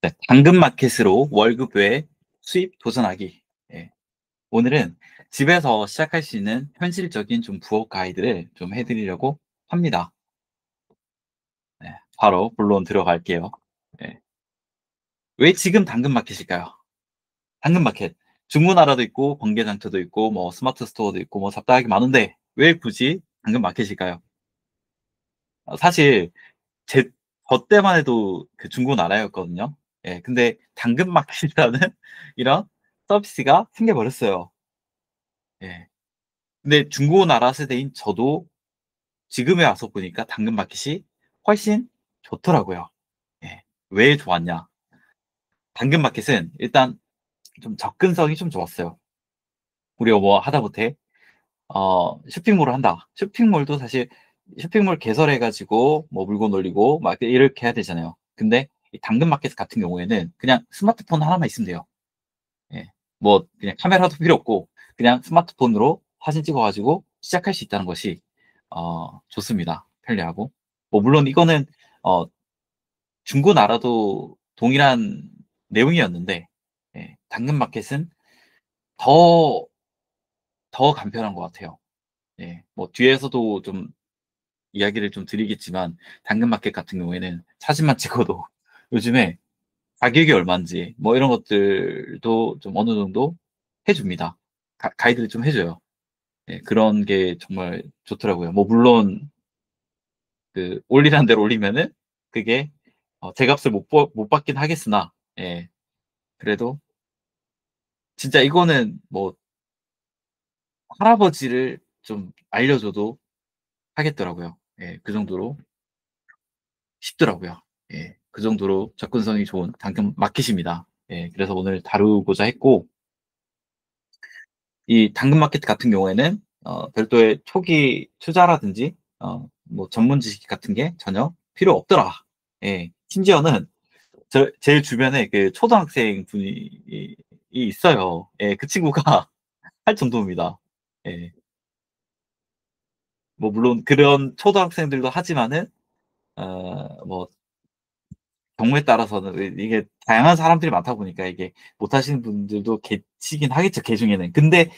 네, 당근마켓으로 월급 외 수입 도전하기. 예, 오늘은 집에서 시작할 수 있는 현실적인 좀 부업 가이드를 좀 해드리려고 합니다. 네, 바로 본론 들어갈게요. 예, 왜 지금 당근마켓일까요? 당근마켓. 중고나라도 있고, 번개장터도 있고, 뭐 스마트 스토어도 있고, 뭐 잡다하게 많은데 왜 굳이 당근마켓일까요? 사실 제, 저 때만 해도 그 중고나라였거든요. 예, 근데 당근마켓이라는 이런 서비스가 생겨버렸어요. 예. 근데 중고나라 세대인 저도 지금에 와서 보니까 당근마켓이 훨씬 좋더라고요. 예. 왜 좋았냐? 당근마켓은 일단 좀 접근성이 좀 좋았어요. 우리가 뭐 하다못해 쇼핑몰을 한다. 쇼핑몰도 사실 쇼핑몰 개설해가지고 뭐 물건 올리고 막 이렇게 해야 되잖아요. 근데 이 당근마켓 같은 경우에는 그냥 스마트폰 하나만 있으면 돼요. 예. 뭐 그냥 카메라도 필요 없고 그냥 스마트폰으로 사진 찍어가지고 시작할 수 있다는 것이 좋습니다. 편리하고. 뭐 물론 이거는 어, 중고나라도 동일한 내용이었는데 당근마켓은 더, 더 간편한 것 같아요. 예. 뭐 뒤에서도 좀 이야기를 좀 드리겠지만 당근마켓 같은 경우에는 사진만 찍어도 요즘에 가격이 얼마인지 뭐 이런 것들도 좀 어느 정도 해줍니다. 가이드를 좀 해줘요. 예, 그런 게 정말 좋더라고요. 뭐 물론 그 올리라는 대로 올리면은 그게 제 값을 못 받긴 하겠으나 예, 그래도 진짜 이거는 뭐 할아버지를 좀 알려줘도 하겠더라고요. 예, 그 정도로 쉽더라고요. 예, 그 정도로 접근성이 좋은 당근 마켓입니다. 예, 그래서 오늘 다루고자 했고 이 당근마켓 같은 경우에는 별도의 초기 투자라든지 뭐 전문 지식 같은 게 전혀 필요 없더라. 예, 심지어는 제 주변에 그 초등학생 분이 있어요. 예, 그 친구가 할 정도입니다. 예, 뭐 물론 그런 초등학생들도 하지만은 뭐 경우에 따라서는 이게 다양한 사람들이 많다 보니까 이게 못하시는 분들도 계시긴 하겠죠, 개 중에는. 근데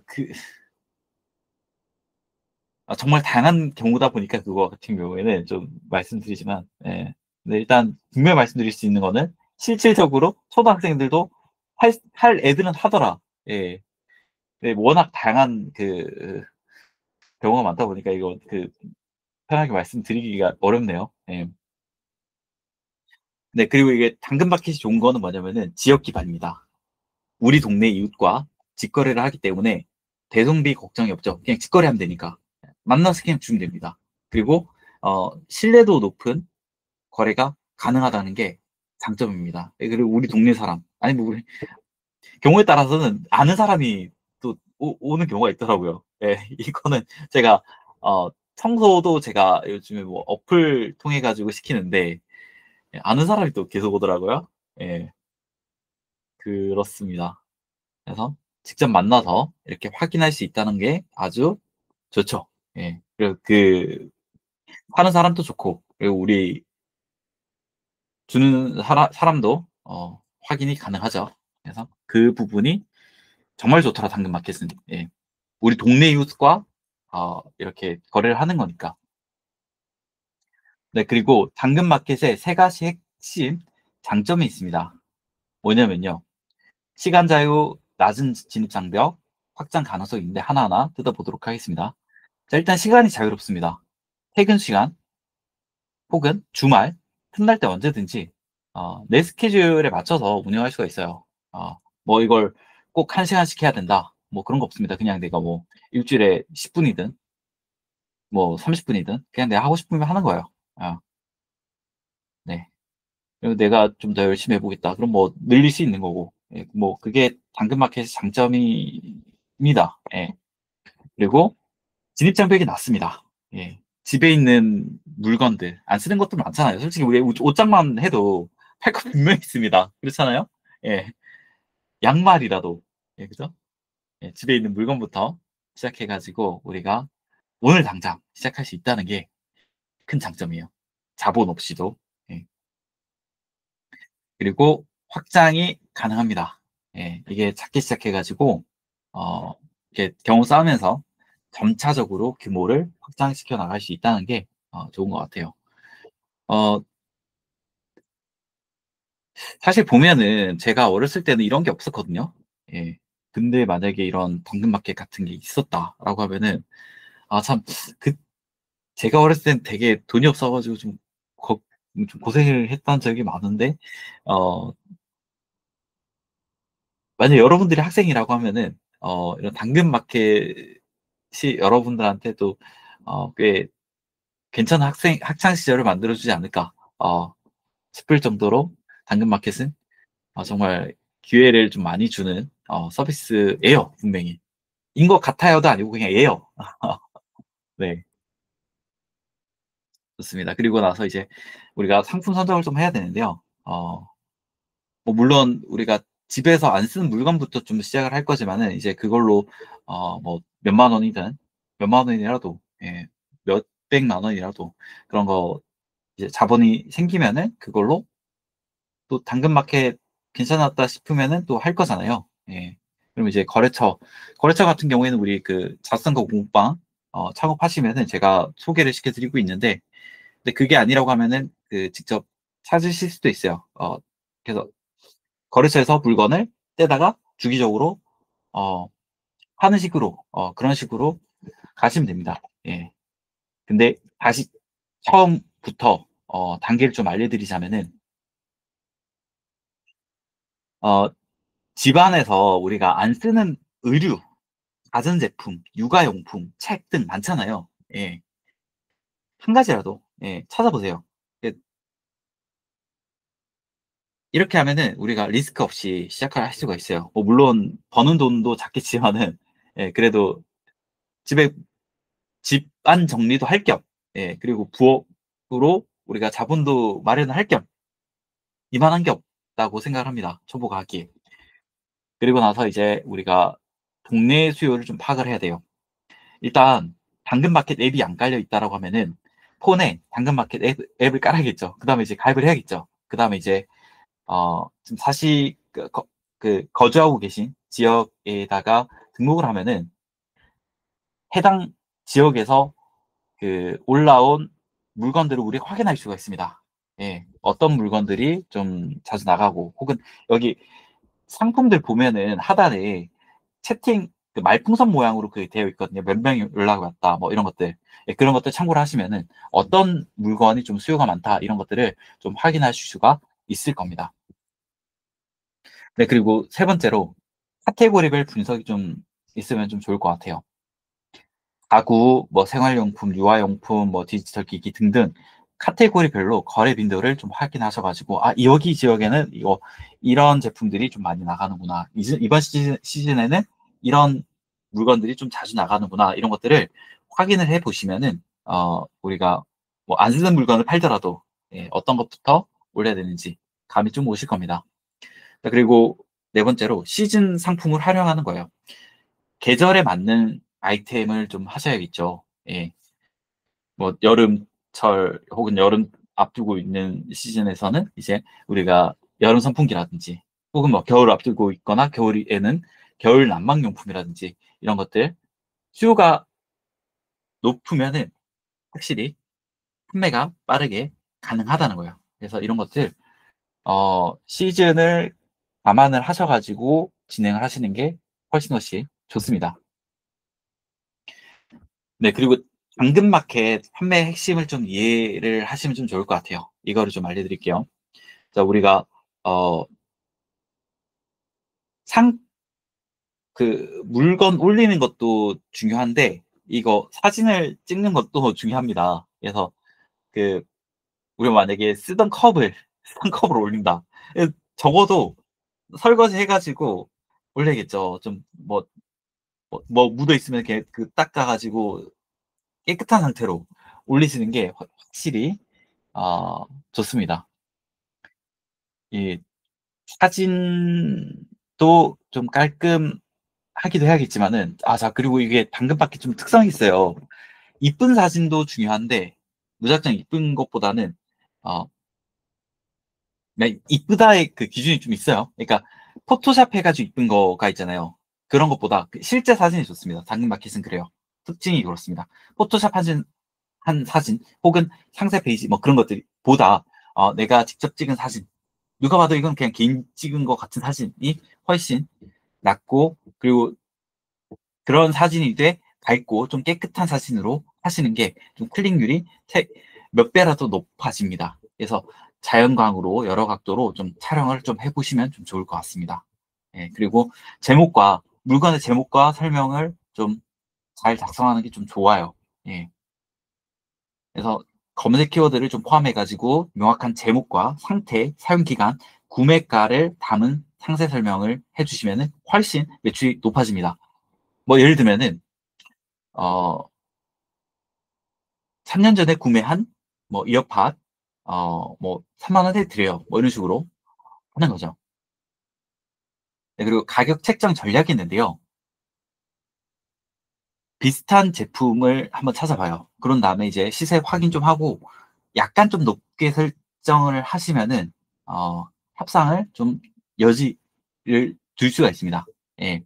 그 정말 다양한 경우다 보니까 그거 같은 경우에는 좀 말씀드리지만, 예. 근데 일단 분명히 말씀드릴 수 있는 거는 실질적으로 초등학생들도 할 애들은 하더라. 예. 네, 워낙 다양한 경우가 많다 보니까 이거 편하게 말씀드리기가 어렵네요. 예. 네, 그리고 이게 당근마켓이 좋은 거는 뭐냐면은 지역 기반입니다. 우리 동네 이웃과 직거래를 하기 때문에 대송비 걱정이 없죠. 그냥 직거래하면 되니까. 만나서 그냥 주면 됩니다. 그리고 신뢰도 높은 거래가 가능하다는 게 장점입니다. 그리고 우리 동네 사람, 아니 뭐 우리 경우에 따라서는 아는 사람이 또 오는 경우가 있더라고요. 예, 이거는 제가 청소도 제가 요즘에 뭐 어플 통해 가지고 시키는데 아는 사람이 또 계속 오더라고요. 예, 그렇습니다. 그래서 직접 만나서 이렇게 확인할 수 있다는 게 아주 좋죠. 예, 그리고 파는 사람도 좋고 그리고 우리 주는 사람도 확인이 가능하죠. 그래서 그 부분이 정말 좋더라, 당근마켓은. 예. 우리 동네 이웃과 이렇게 거래를 하는 거니까. 네, 그리고 당근마켓에 세 가지 핵심 장점이 있습니다. 뭐냐면요. 시간 자유, 낮은 진입 장벽, 확장 가능성이 있는데 하나하나 뜯어보도록 하겠습니다. 자, 일단 시간이 자유롭습니다. 퇴근 시간 혹은 주말, 틈날 때 언제든지 내 스케줄에 맞춰서 운영할 수가 있어요. 뭐 이걸 꼭 1시간씩 해야 된다. 뭐 그런 거 없습니다. 그냥 내가 뭐 일주일에 10분이든 뭐 30분이든 그냥 내가 하고 싶으면 하는 거예요. 아, 네. 그리고 내가 좀 더 열심히 해보겠다. 그럼 뭐 늘릴 수 있는 거고. 예, 뭐 그게 당근마켓의 장점입니다. 예. 그리고 진입장벽이 낮습니다. 예. 집에 있는 물건들 안 쓰는 것도 많잖아요. 솔직히 우리 옷장만 해도 팔 거 분명히 있습니다. 그렇잖아요? 예. 양말이라도 예, 그죠? 예, 집에 있는 물건부터 시작해가지고 우리가 오늘 당장 시작할 수 있다는 게 큰 장점이에요. 자본 없이도. 예. 그리고 확장이 가능합니다. 예, 이게 작게 시작해가지고, 이렇게 경험 쌓으면서 점차적으로 규모를 확장시켜 나갈 수 있다는 게 좋은 것 같아요. 어, 사실 보면은 제가 어렸을 때는 이런 게 없었거든요. 예. 근데 만약에 이런 당근마켓 같은 게 있었다라고 하면은, 참, 그, 제가 어렸을 땐 되게 돈이 없어가지고 좀 고생을 했던 적이 많은데, 어, 만약 여러분들이 학생이라고 하면은, 이런 당근마켓이 여러분들한테도, 꽤 괜찮은 학창 시절을 만들어주지 않을까, 싶을 정도로 당근마켓은 정말 기회를 좀 많이 주는, 서비스예요, 분명히. 인 것 같아요도 아니고 그냥 예요. 네, 좋습니다. 그리고 나서 이제 우리가 상품 선정을 좀 해야 되는데요. 뭐 물론 우리가 집에서 안 쓰는 물건부터 좀 시작을 할 거지만은 이제 그걸로 뭐 몇만 원이든 몇만 원이라도 예, 몇백만 원이라도 그런 거 이제 자본이 생기면은 그걸로 또 당근마켓 괜찮았다 싶으면은 또 할 거잖아요. 예. 그럼 이제 거래처 같은 경우에는 우리 그 자선거 공부방 창업하시면은 제가 소개를 시켜드리고 있는데, 근데 그게 아니라고 하면은 그 직접 찾으실 수도 있어요. 그래서 거래처에서 물건을 떼다가 주기적으로 어, 하는 식으로 그런 식으로 가시면 됩니다. 예. 근데 다시 처음부터 단계를 좀 알려드리자면은 어, 집안에서 우리가 안 쓰는 의류, 가전제품, 육아용품, 책 등 많잖아요. 예. 한 가지라도 찾아보세요. 예, 이렇게 하면은 우리가 리스크 없이 시작을 할 수가 있어요. 뭐 물론 버는 돈도 작겠지만은 그래도 집에 집안 정리도 할 겸, 그리고 부업으로 우리가 자본도 마련할 겸 이만한 게 없다고 생각을 합니다. 초보가 하기에. 그리고 나서 이제 우리가 동네 수요를 좀 파악을 해야 돼요. 일단 당근마켓 앱이 안 깔려 있다라고 하면은 폰에 당근마켓 앱을 깔아야겠죠. 그 다음에 이제 가입을 해야겠죠. 그 다음에 이제 지금 사시 그 거주하고 계신 지역에다가 등록을 하면은 해당 지역에서 그 올라온 물건들을 우리가 확인할 수가 있습니다. 예, 어떤 물건들이 좀 자주 나가고 혹은 여기 상품들 보면은 하단에 채팅 그 말풍선 모양으로 그 되어 있거든요. 몇 명이 연락이 왔다 뭐 이런 것들. 예, 그런 것들 참고를 하시면은 어떤 물건이 좀 수요가 많다 이런 것들을 좀 확인하실 수가 있을 겁니다. 네, 그리고 세 번째로 카테고리별 분석이 좀 있으면 좀 좋을 것 같아요. 가구, 뭐 생활용품, 유아용품, 뭐 디지털 기기 등등 카테고리별로 거래 빈도를 좀 확인하셔가지고 여기 지역에는 이런 제품들이 좀 많이 나가는구나. 이번 시즌에는 이런 물건들이 좀 자주 나가는구나. 이런 것들을 확인을 해 보시면은 우리가 뭐 안 쓰는 물건을 팔더라도 어떤 것부터 올려야 되는지 감이 좀 오실 겁니다. 그리고 네 번째로 시즌 상품을 활용하는 거예요. 계절에 맞는 아이템을 좀 하셔야겠죠. 예. 뭐 여름철 혹은 여름 앞두고 있는 시즌에서는 이제 우리가 여름 선풍기라든지 혹은 뭐 겨울 앞두고 있거나 겨울에는 겨울 난방용품이라든지 이런 것들 수요가 높으면은 확실히 판매가 빠르게 가능하다는 거예요. 그래서 이런 것들 시즌을 감안을 하셔가지고 진행을 하시는 게 훨씬 좋습니다. 네, 그리고 당근마켓 판매 핵심을 좀 이해를 하시면 좀 좋을 것 같아요. 이거를 좀 알려드릴게요. 자, 우리가, 어, 상, 물건 올리는 것도 중요한데, 이거 사진을 찍는 것도 중요합니다. 그래서, 그, 우리가 만약에 쓰던 컵을 올린다. 적어도 설거지 해가지고 올려야겠죠. 좀, 뭐 묻어 있으면 이렇게 닦아가지고 깨끗한 상태로 올리시는 게 확실히 좋습니다. 이 사진도 좀 깔끔하기도 해야겠지만은, 자, 그리고 이게 당근밖에 좀 특성이 있어요. 이쁜 사진도 중요한데, 무작정 이쁜 것보다는, 어, 네, 이쁘다의 그 기준이 좀 있어요. 그러니까 포토샵 해가지고 이쁜 거가 있잖아요. 그런 것보다 그 실제 사진이 좋습니다. 당근마켓은 그래요. 특징이 그렇습니다. 포토샵 한 사진 혹은 상세 페이지 뭐 그런 것들이 보다 내가 직접 찍은 사진 누가 봐도 이건 그냥 개인 찍은 것 같은 사진이 훨씬 낫고 그리고 그런 사진이 돼 밝고 좀 깨끗한 사진으로 하시는 게 좀 클릭률이 몇 배라도 높아집니다. 그래서 자연광으로 여러 각도로 좀 촬영을 좀 해보시면 좀 좋을 것 같습니다. 예, 그리고 물건의 제목과 설명을 좀 잘 작성하는 게 좀 좋아요. 예, 그래서 검색 키워드를 좀 포함해가지고 명확한 제목과 상태, 사용기간, 구매가를 담은 상세 설명을 해주시면 훨씬 매출이 높아집니다. 뭐 예를 들면은 어, 3년 전에 구매한 뭐 이어팟 뭐 3만 원에 드려요. 뭐 이런 식으로 하는 거죠. 네, 그리고 가격 책정 전략이 있는데요. 비슷한 제품을 한번 찾아봐요. 그런 다음에 이제 시세 확인 좀 하고 약간 좀 높게 설정을 하시면은 협상을 좀 여지를 둘 수가 있습니다. 예.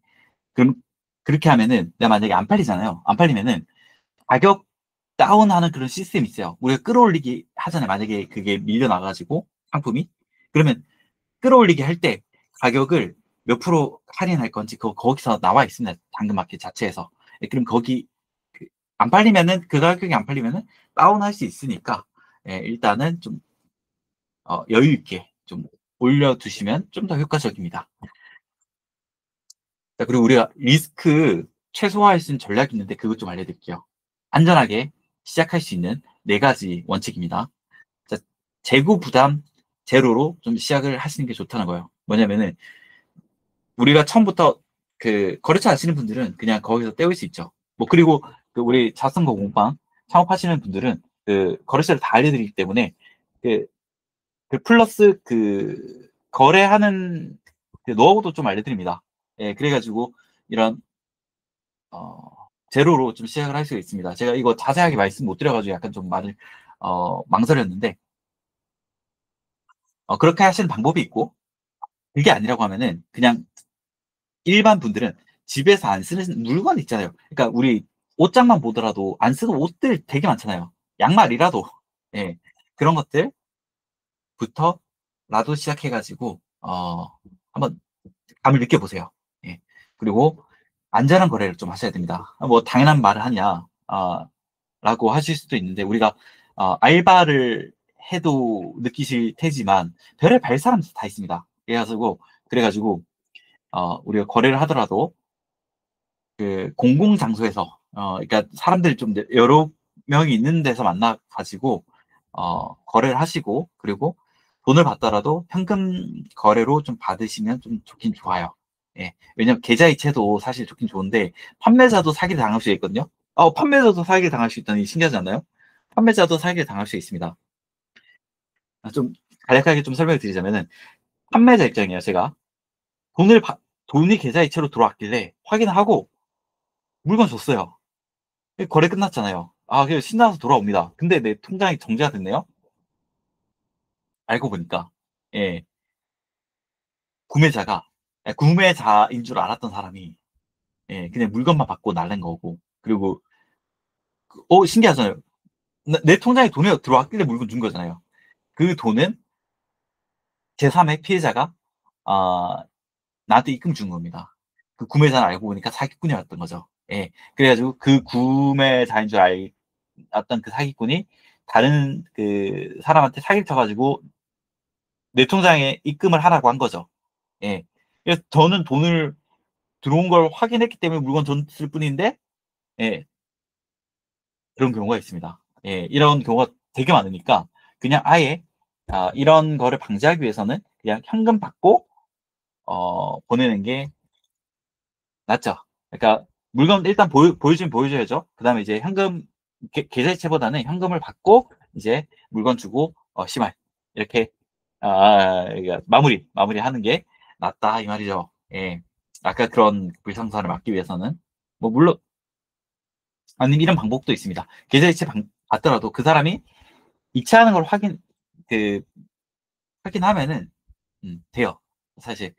그럼 그렇게 하면은 내가 만약에 안 팔리잖아요. 안 팔리면은 가격 다운하는 그런 시스템이 있어요. 우리가 끌어올리기 하잖아요. 만약에 그게 밀려나가지고 상품이 그러면 끌어올리기 할 때 가격을 몇 프로 할인할 건지 거기서 나와 있습니다. 당근마켓 자체에서. 예, 그럼 거기 안 팔리면은 그 가격이 안 팔리면은 다운할 수 있으니까 예, 일단은 좀 여유 있게 좀 올려두시면 좀 더 효과적입니다. 자, 그리고 우리가 리스크 최소화할 수 있는 전략이 있는데 그것 좀 알려드릴게요. 안전하게 시작할 수 있는 네 가지 원칙입니다. 자, 재고 부담 제로로 좀 시작을 하시는 게 좋다는 거예요. 뭐냐면은 우리가 처음부터 그 거래처 아시는 분들은 그냥 거기서 때울 수 있죠. 뭐 그리고 그 우리 자선거 공방 창업하시는 분들은 그 거래처를 다 알려드리기 때문에 그, 그 플러스 그 거래하는 그 노하우도 좀 알려드립니다. 예, 그래가지고 이런 제로로 좀 시작을 할 수가 있습니다. 제가 이거 자세하게 말씀 못 드려가지고 약간 좀 말을 망설였는데 그렇게 하시는 방법이 있고 그게 아니라고 하면은 그냥 일반 분들은 집에서 안 쓰는 물건 있잖아요. 그러니까 우리 옷장만 보더라도 안 쓰는 옷들 되게 많잖아요. 양말이라도 예, 그런 것들부터라도 시작해가지고 한번 감을 느껴보세요. 예. 그리고 안전한 거래를 좀 하셔야 됩니다. 뭐 당연한 말을 하냐 라고 하실 수도 있는데 우리가 알바를 해도 느끼실 테지만 별의 발 사람 다 있습니다. 그래가지고 우리가 거래를 하더라도 그 공공장소에서 그러니까 사람들이 좀 여러 명이 있는 데서 만나 가지고 거래를 하시고 그리고 돈을 받더라도 현금 거래로 좀 받으시면 좀 좋긴 좋아요. 예. 왜냐면 계좌이체도 사실 좋긴 좋은데 판매자도 사기를 당할 수 있거든요. 판매자도 사기를 당할 수 있다니 신기하지 않나요? 판매자도 사기를 당할 수 있습니다. 좀 간략하게 좀 설명을 드리자면은 판매자 입장이에요. 제가 돈을 돈이 계좌이체로 들어왔길래 확인하고 물건 줬어요. 거래 끝났잖아요. 그래서 신나서 돌아옵니다. 근데 내 통장이 정지가 됐네요? 알고 보니까, 예, 구매자가, 구매자인 줄 알았던 사람이, 예, 그냥 물건만 받고 날른 거고, 그리고, 신기하잖아요. 내 통장에 돈이 들어왔길래 물건 준 거잖아요. 그 돈은 제3의 피해자가, 아, 나한테 입금 준 겁니다. 그 구매자는 알고 보니까 사기꾼이었던 거죠. 예. 그래가지고 그 구매자인 줄 알았던 그 사기꾼이 다른 그 사람한테 사기를 쳐가지고 내 통장에 입금을 하라고 한 거죠. 예. 그래서 저는 돈을 들어온 걸 확인했기 때문에 물건 줬을 뿐인데, 예, 그런 경우가 있습니다. 예, 이런 경우가 되게 많으니까 그냥 아예 이런 거를 방지하기 위해서는 그냥 현금 받고 보내는 게 낫죠. 그러니까 물건 일단 보여주면 보여줘야죠. 그 다음에 이제 현금 계좌이체보다는 현금을 받고 이제 물건 주고 시말 이렇게 그러니까 마무리하는 게 낫다 이 말이죠. 예. 아까 그런 불상사를 막기 위해서는 뭐 물론 아니면 이런 방법도 있습니다. 계좌이체 받더라도 그 사람이 이체하는 걸 그 확인하면은 돼요. 사실.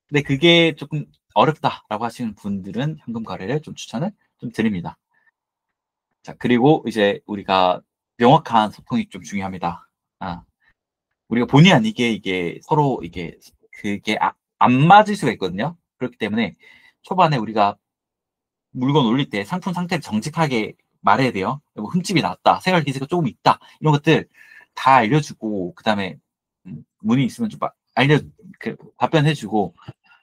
근데 그게 조금 어렵다라고 하시는 분들은 현금 거래를 좀 추천을 좀 드립니다. 자, 그리고 이제 우리가 명확한 소통이 좀 중요합니다. 아, 우리가 본의 아니게 이게 서로 이게 그게 안 맞을 수가 있거든요. 그렇기 때문에 초반에 우리가 물건 올릴 때 상품 상태를 정직하게 말해야 돼요. 뭐 흠집이 났다, 색깔 기세가 조금 있다, 이런 것들 다 알려주고, 그 다음에 문의 있으면 좀 답변해주고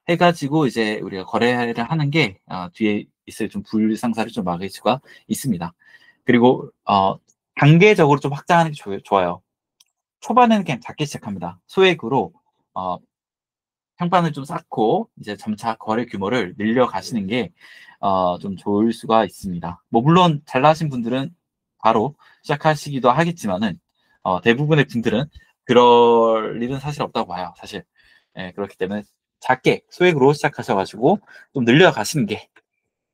해가지고 이제 우리가 거래를 하는 게 뒤에 있을 좀 불상사를 좀 막을 수가 있습니다. 그리고 단계적으로 좀 확장하는 게 좋아요. 초반에는 그냥 작게 시작합니다. 소액으로 평판을 좀 쌓고 이제 점차 거래 규모를 늘려가시는 게 좀 좋을 수가 있습니다. 뭐 물론 잘 나가신 분들은 바로 시작하시기도 하겠지만은 대부분의 분들은 그럴 일은 사실 없다고 봐요. 사실. 예, 그렇기 때문에 작게 소액으로 시작하셔가지고 좀 늘려가시는 게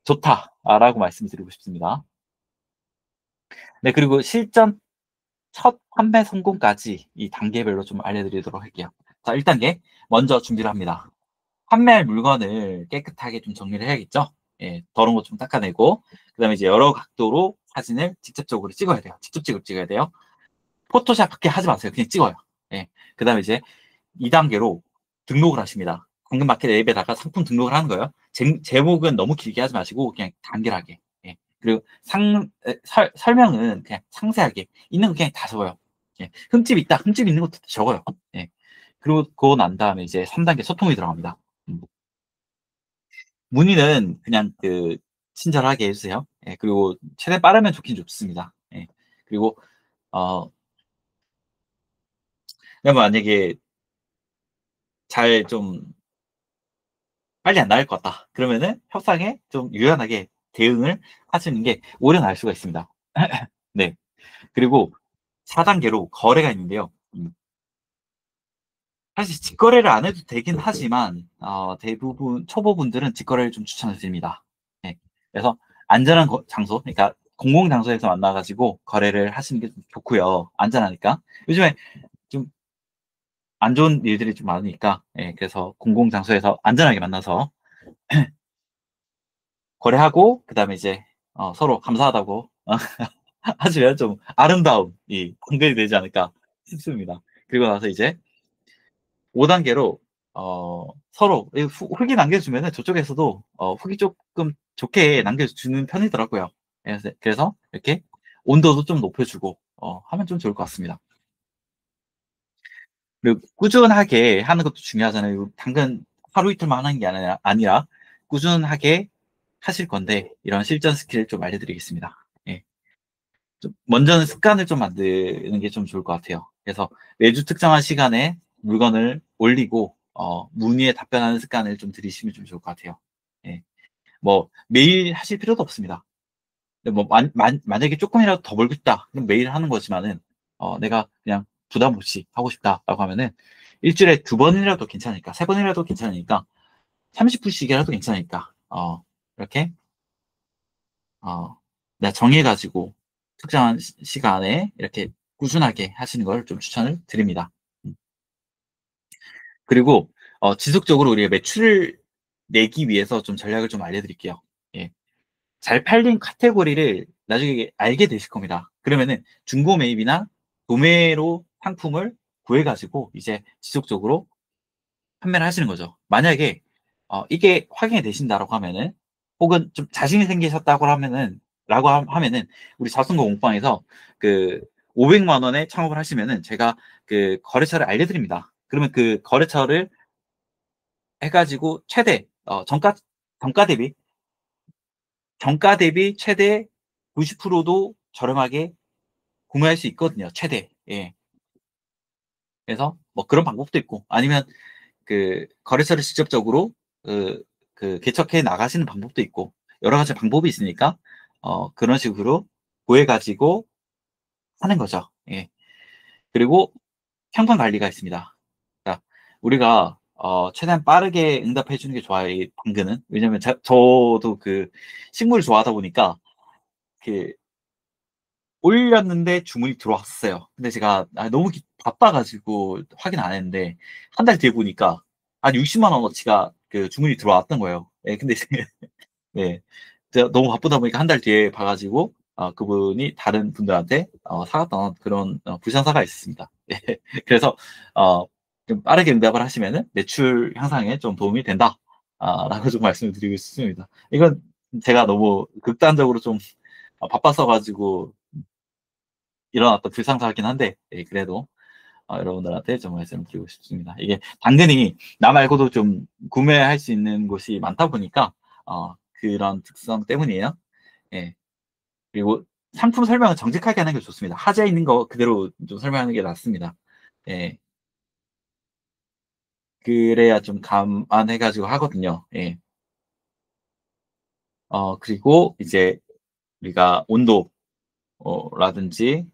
좋다라고 말씀드리고 싶습니다. 네, 그리고 실전 첫 판매 성공까지 이 단계별로 좀 알려드리도록 할게요. 자, 1단계 먼저 준비를 합니다. 판매할 물건을 깨끗하게 좀 정리를 해야겠죠. 예, 더러운 거 좀 닦아내고, 그 다음에 이제 여러 각도로 사진을 직접적으로 찍어야 돼요. 직접 찍어야 돼요. 포토샵밖에 하지 마세요. 그냥 찍어요. 예, 그 다음에 이제 2단계로 등록을 하십니다. 당근마켓 앱에다가 상품 등록을 하는 거예요. 제목은 너무 길게 하지 마시고 그냥 간결하게. 예. 그리고 설명은 그냥 상세하게 있는 거 그냥 다 적어요. 예. 흠집 있다, 흠집 있는 것도 적어요. 예. 그리고 그거 난 다음에 이제 3단계 소통이 들어갑니다. 문의는 그냥 친절하게 해주세요. 예. 그리고 최대한 빠르면 좋긴 좋습니다. 예. 그리고 어 만약에 잘 좀 빨리 안 나갈 것 같다, 그러면은 협상에 좀 유연하게 대응을 하시는 게 오래 나을 수가 있습니다. 네. 그리고 4단계로 거래가 있는데요. 사실 직거래를 안 해도 되긴 하지만 대부분 초보분들은 직거래를 좀 추천을 드립니다. 네. 그래서 안전한 장소, 그러니까 공공 장소에서 만나가지고 거래를 하시는 게 좀 좋고요. 안전하니까. 요즘에 좀 안 좋은 일들이 좀 많으니까, 예, 그래서 공공 장소에서 안전하게 만나서 거래하고, 그 다음에 이제 서로 감사하다고 하시면 좀 아름다운 이 관계이 되지 않을까 싶습니다. 그리고 나서 이제 5단계로 서로 후기 남겨주면은 저쪽에서도 후기 조금 좋게 남겨주는 편이더라고요. 그래서 이렇게 온도도 좀 높여주고 하면 좀 좋을 것 같습니다. 그리고 꾸준하게 하는 것도 중요하잖아요. 당근 하루 이틀만 하는 게 아니라 꾸준하게 하실 건데, 이런 실전 스킬을 좀 알려드리겠습니다. 예. 먼저는 습관을 좀 만드는 게 좀 좋을 것 같아요. 그래서 매주 특정한 시간에 물건을 올리고 문의에 답변하는 습관을 좀 들이시면 좀 좋을 것 같아요. 예. 뭐 매일 하실 필요도 없습니다. 뭐 만약에 조금이라도 더 벌고 싶다, 그럼 매일 하는 거지만은 내가 그냥 부담 없이 하고 싶다라고 하면은 일주일에 2번이라도 괜찮으니까, 3번이라도 괜찮으니까, 30분씩이라도 괜찮으니까 이렇게 내가 정해가지고 특정한 시간에 이렇게 꾸준하게 하시는 걸 좀 추천을 드립니다. 그리고 지속적으로 우리가 매출을 내기 위해서 좀 전략을 좀 알려드릴게요. 예. 잘 팔린 카테고리를 나중에 알게 되실 겁니다. 그러면은 중고 매입이나 도매로 상품을 구해가지고 이제 지속적으로 판매를 하시는 거죠. 만약에 이게 확인이 되신다라고 하면은, 혹은 좀 자신이 생기셨다고 하면은, 우리 자sun고 몽빵에서 그 500만 원에 창업을 하시면은 제가 그 거래처를 알려드립니다. 그러면 그 거래처를 해가지고 최대 정가 대비 정가 대비 최대 90%도 저렴하게 구매할 수 있거든요. 최대. 예. 그래서 뭐 그런 방법도 있고, 아니면 그 거래처를 직접적으로 개척해 나가시는 방법도 있고, 여러 가지 방법이 있으니까 그런 식으로 구해 가지고 하는 거죠. 예. 그리고 평판 관리가 있습니다. 그러니까 우리가 최대한 빠르게 응답해 주는 게 좋아요. 이 당근은. 왜냐면 저도 그 식물을 좋아하다 보니까 그 올렸는데 주문이 들어왔어요. 근데 제가 너무 바빠가지고 확인 안 했는데 한 달 뒤에 보니까 한 60만 원어치가 그 주문이 들어왔던 거예요. 예, 근데 예, 제가 너무 바쁘다 보니까 한 달 뒤에 봐가지고 그분이 다른 분들한테 사갔던 그런 불상사가 있었습니다. 예, 그래서 좀 빠르게 응답을 하시면은 매출 향상에 좀 도움이 된다. 라고 좀 말씀을 드리고 싶습니다. 이건 제가 너무 극단적으로 좀 바빴어가지고 일어났던 불상사긴 한데, 예, 그래도 여러분들한테 좀 말씀을 드리고 싶습니다. 이게 당근이 나 말고도 좀 구매할 수 있는 곳이 많다 보니까 그런 특성 때문이에요. 예. 그리고 상품 설명은 정직하게 하는 게 좋습니다. 하재 있는 거 그대로 좀 설명하는 게 낫습니다. 예. 그래야 좀 감안해가지고 하거든요. 예. 그리고 이제 우리가 온도라든지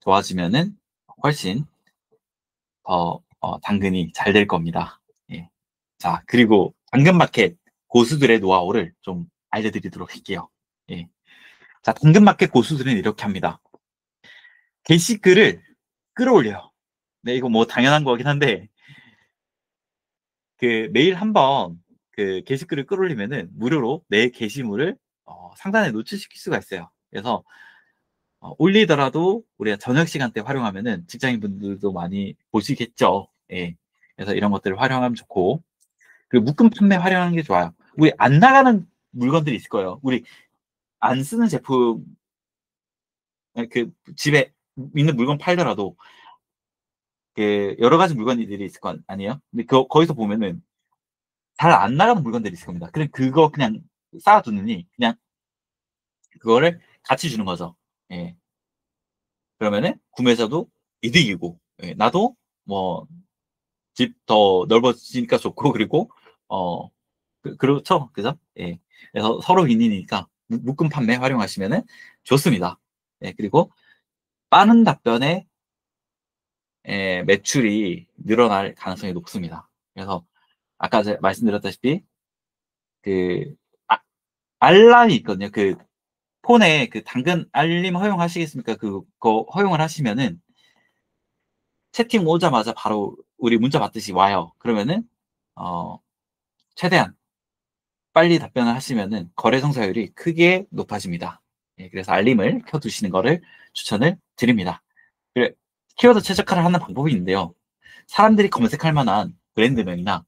좋아지면은 훨씬 더 당근이 잘 될 겁니다. 예. 자, 그리고 당근마켓 고수들의 노하우를 좀 알려드리도록 할게요. 예. 자, 당근마켓 고수들은 이렇게 합니다. 게시글을 끌어올려요. 네, 이거 뭐 당연한 거긴 한데, 그 매일 한번 그 게시글을 끌어올리면은 무료로 내 게시물을 상단에 노출시킬 수가 있어요. 그래서 올리더라도 우리가 저녁 시간대 활용하면은 직장인분들도 많이 보시겠죠. 예. 그래서 이런 것들을 활용하면 좋고, 그리고 묶음 판매 활용하는 게 좋아요. 우리 안 나가는 물건들이 있을 거예요. 우리 안 쓰는 제품, 그 집에 있는 물건 팔더라도 그 여러 가지 물건들이 있을 거 아니에요? 근데 거기서 보면은 잘 안 나가는 물건들이 있을 겁니다. 그냥 그거 그냥 쌓아두느니 그냥 그거를 같이 주는 거죠. 예. 그러면은 구매자도 이득이고, 예. 나도 뭐 집 더 넓어지니까 좋고, 그리고 그렇죠, 그죠? 예. 그래서 서로 윈윈이니까 묶음 판매 활용하시면은 좋습니다. 예. 그리고 빠른 답변에 매출이 늘어날 가능성이 높습니다. 그래서 아까 제가 말씀드렸다시피 그 알람이 있거든요. 그 폰에 그 당근 알림 허용하시겠습니까? 그거 허용을 하시면은 채팅 오자마자 바로 우리 문자 받듯이 와요. 그러면은 최대한 빨리 답변을 하시면은 거래 성사율이 크게 높아집니다. 예, 그래서 알림을 켜두시는 거를 추천을 드립니다. 그래, 키워드 최적화를 하는 방법이 있는데요. 사람들이 검색할 만한 브랜드명이나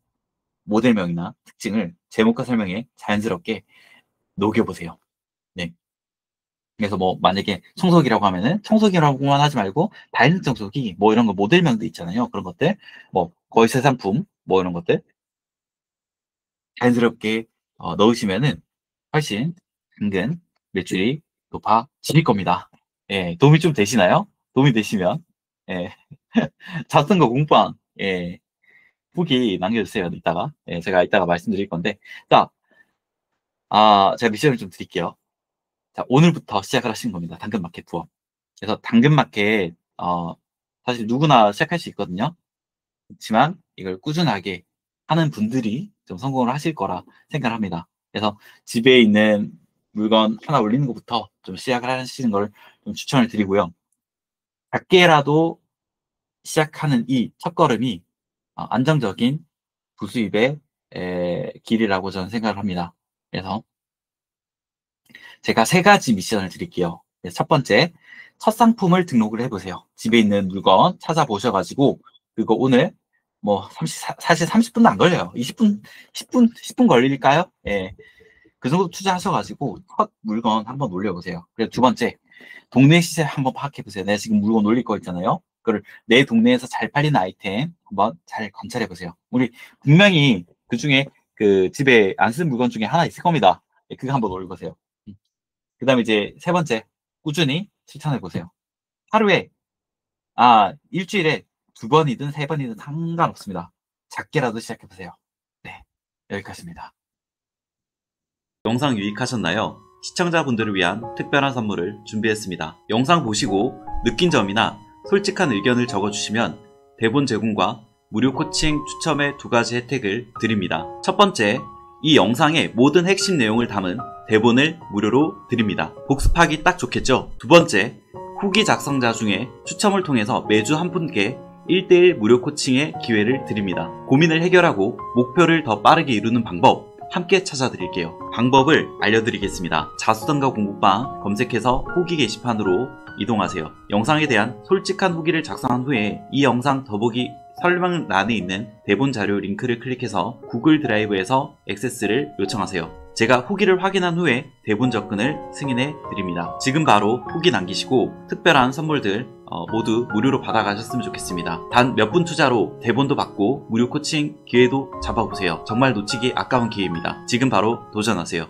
모델명이나 특징을 제목과 설명에 자연스럽게 녹여보세요. 네. 그래서 뭐 만약에 청소기라고 하면은 청소기라고만 하지 말고 다이슨 청소기 뭐 이런 거 모델명도 있잖아요. 그런 것들 뭐 거의 새 상품 뭐 이런 것들 자연스럽게 넣으시면은 훨씬 당근 매출이 높아질 겁니다. 예, 도움이 좀 되시나요? 도움이 되시면 예, 잣쓴 거 공방 예, 후기 남겨주세요. 이따가 예, 제가 이따가 말씀드릴 건데 자, 제가 미션을 좀 드릴게요. 자, 오늘부터 시작을 하신 겁니다. 당근마켓 부업. 그래서 당근마켓 사실 누구나 시작할 수 있거든요. 그렇지만 이걸 꾸준하게 하는 분들이 좀 성공을 하실 거라 생각을 합니다. 그래서 집에 있는 물건 하나 올리는 것부터 좀 시작을 하시는 걸 좀 추천을 드리고요. 작게라도 시작하는 이 첫걸음이 안정적인 부수입의 길이라고 저는 생각을 합니다. 그래서 제가 세 가지 미션을 드릴게요. 첫 번째, 첫 상품을 등록을 해보세요. 집에 있는 물건 찾아보셔가지고 그거 오늘 뭐 사실 30분도 안 걸려요. 20분, 10분 걸릴까요? 예. 그 정도 투자하셔가지고 첫 물건 한번 올려보세요. 그리고 두 번째, 동네 시세 한번 파악해보세요. 내가 지금 물건 올릴 거 있잖아요. 그걸 내 동네에서 잘 팔리는 아이템 한번 잘 관찰해보세요. 우리 분명히 그 중에 그 집에 안 쓴 물건 중에 하나 있을 겁니다. 예, 그거 한번 올려보세요. 그 다음에 이제 세 번째, 꾸준히 실천해보세요. 하루에, 일주일에 두 번이든 세 번이든 상관없습니다. 작게라도 시작해보세요. 네, 여기까지입니다. 영상 유익하셨나요? 시청자분들을 위한 특별한 선물을 준비했습니다. 영상 보시고 느낀 점이나 솔직한 의견을 적어주시면 대본 제공과 무료 코칭 추첨의 두 가지 혜택을 드립니다. 첫 번째, 이 영상의 모든 핵심 내용을 담은 대본을 무료로 드립니다. 복습하기 딱 좋겠죠? 두 번째, 후기 작성자 중에 추첨을 통해서 매주 한 분께 1대1 무료 코칭의 기회를 드립니다. 고민을 해결하고 목표를 더 빠르게 이루는 방법 함께 찾아드릴게요. 방법을 알려드리겠습니다. 자수성가 공부방 검색해서 후기 게시판으로 이동하세요. 영상에 대한 솔직한 후기를 작성한 후에 이 영상 더보기 설명란에 있는 대본 자료 링크를 클릭해서 구글 드라이브에서 액세스를 요청하세요. 제가 후기를 확인한 후에 대본 접근을 승인해 드립니다. 지금 바로 후기 남기시고 특별한 선물들 모두 무료로 받아가셨으면 좋겠습니다. 단 몇 분 투자로 대본도 받고 무료 코칭 기회도 잡아보세요. 정말 놓치기 아까운 기회입니다. 지금 바로 도전하세요.